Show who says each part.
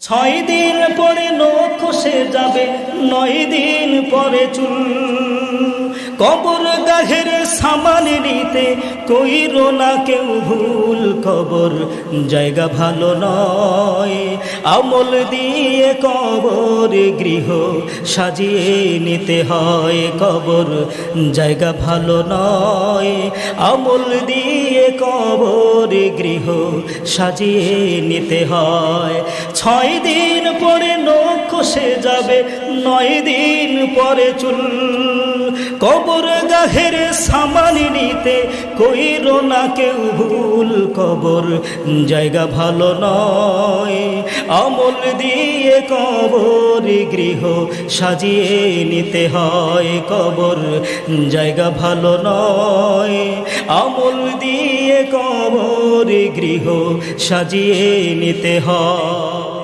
Speaker 1: ছয় দিন পরে নখ খসে যাবে, 9 দিন পরে চুল। কবর গাহের সামান নিতে কইরো না কেউ ভুল। কবর জায়গা ভালো নয়, আমল দিয়ে কবর গৃহ সাজিয়ে নিতে হয়। কবর জায়গা ভালো নয়, আমল দিয়ে কবর গৃহ সাজিয়ে নিতে হয়। 6 দিন পরে নখ খসে যাবে, 9 দিন পরে চুল। কবর গাহের সামান নিতে কইরো না কেউ ভুল। কবর জায়গা ভালো নয়, আমল দিয়ে কবর গৃহ সাজিয়ে নিতে হয়। কবর জায়গা ভালো নয়, আমল দিয়ে কবর গৃহ সাজিয়ে নিতে হয়।